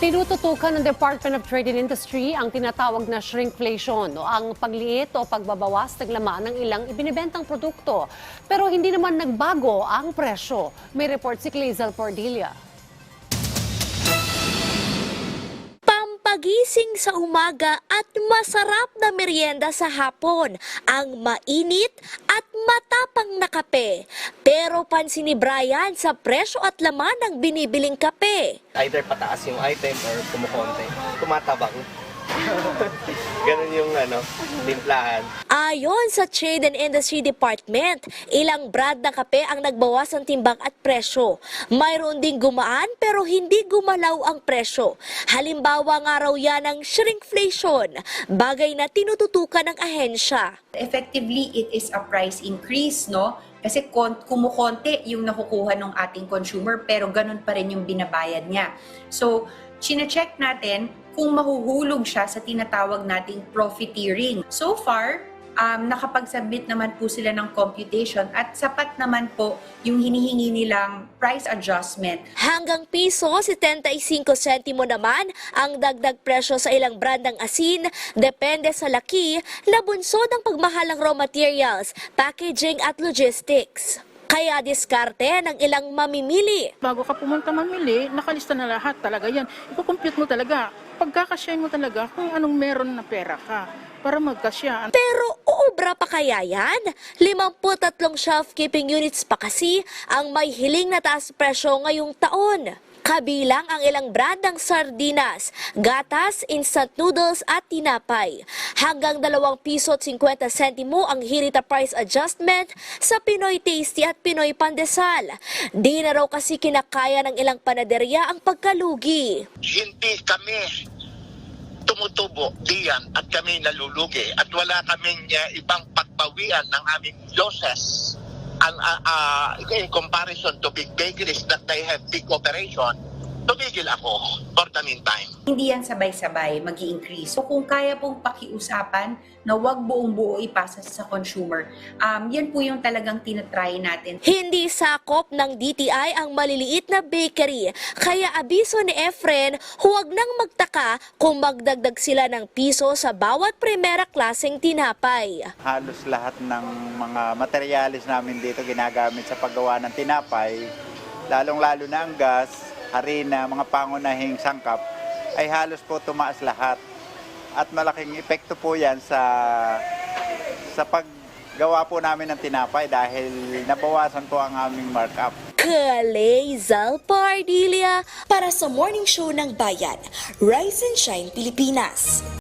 Tinututukan ng Department of Trade and Industry ang tinatawag na shrinkflation o ang pagliit o pagbabawas ng laman ng ilang ibinibentang produkto. Pero hindi naman nagbago ang presyo. May report si Clazel Pordilia. Pagising sa umaga at masarap na merienda sa hapon, ang mainit at matapang na kape. Pero pansin ni Brian sa presyo at laman ng binibiling kape. Either pataas yung item or kumukonti. Tumatabang. Ganun yung timplahan. Ayon sa Trade and Industry Department, ilang brand na kape ang nagbawas ng timbang at presyo. Mayroon ding gumaan pero hindi gumalaw ang presyo. Halimbawa nga raw yan ng shrinkflation, bagay na tinututukan ng ahensya. Effectively, it is a price increase, no? Kasi kumukonti yung nakukuha ng ating consumer pero ganun pa rin yung binabayad niya. So, chine-check natin kung mahuhulog siya sa tinatawag nating profiteering. So far, nakapag-submit naman po sila ng computation at sapat naman po yung hinihingi nilang price adjustment. Hanggang piso 75 sentimo naman ang dagdag presyo sa ilang brand ng asin, depende sa laki, labunsod ng pagmahal ng raw materials, packaging at logistics. Kaya diskarte ng ilang mamimili. Bago ka pumunta mamili, nakalista na lahat talaga yan. Ipo-compute mo talaga, pagkakasyahin mo talaga kung anong meron na pera ka para magkasya. Pero uubra pa kaya yan? 53 shelf-keeping units pa kasi ang may hiling na taas presyo ngayong taon. Kabilang ang ilang brand ng sardinas, gatas, instant noodles at tinapay. Hanggang 2 piso at 50 sentimo ang hirita price adjustment sa Pinoy Tasty at Pinoy Pandesal. Di na raw kasi kinakaya ng ilang panaderya ang pagkalugi. Hindi kami tumutubo diyan at kami nalulugi at wala kaming ibang pagbawian ng aming losses. In comparison to big bakeries that they have big operation, tumigil ako for the meantime. Hindi yan sabay-sabay mag-i-increase. So kung kaya pong pakiusapan na wag buong-buo ipasa sa consumer, yan po yung talagang tinatry natin. Hindi sakop ng DTI ang maliliit na bakery, kaya abiso ni Efren, huwag nang magtaka kung magdagdag sila ng piso sa bawat primera klaseng tinapay. Halos lahat ng mga materialis namin dito ginagamit sa paggawa ng tinapay, lalong-lalo na ang gas, harina, mga pangunahing sangkap, ay halos po tumaas lahat. At malaking epekto po yan sa paggawa po namin ng tinapay dahil nabawasan po ang aming markup. Clazel Pordilia para sa Morning Show ng Bayan, Rise and Shine Pilipinas.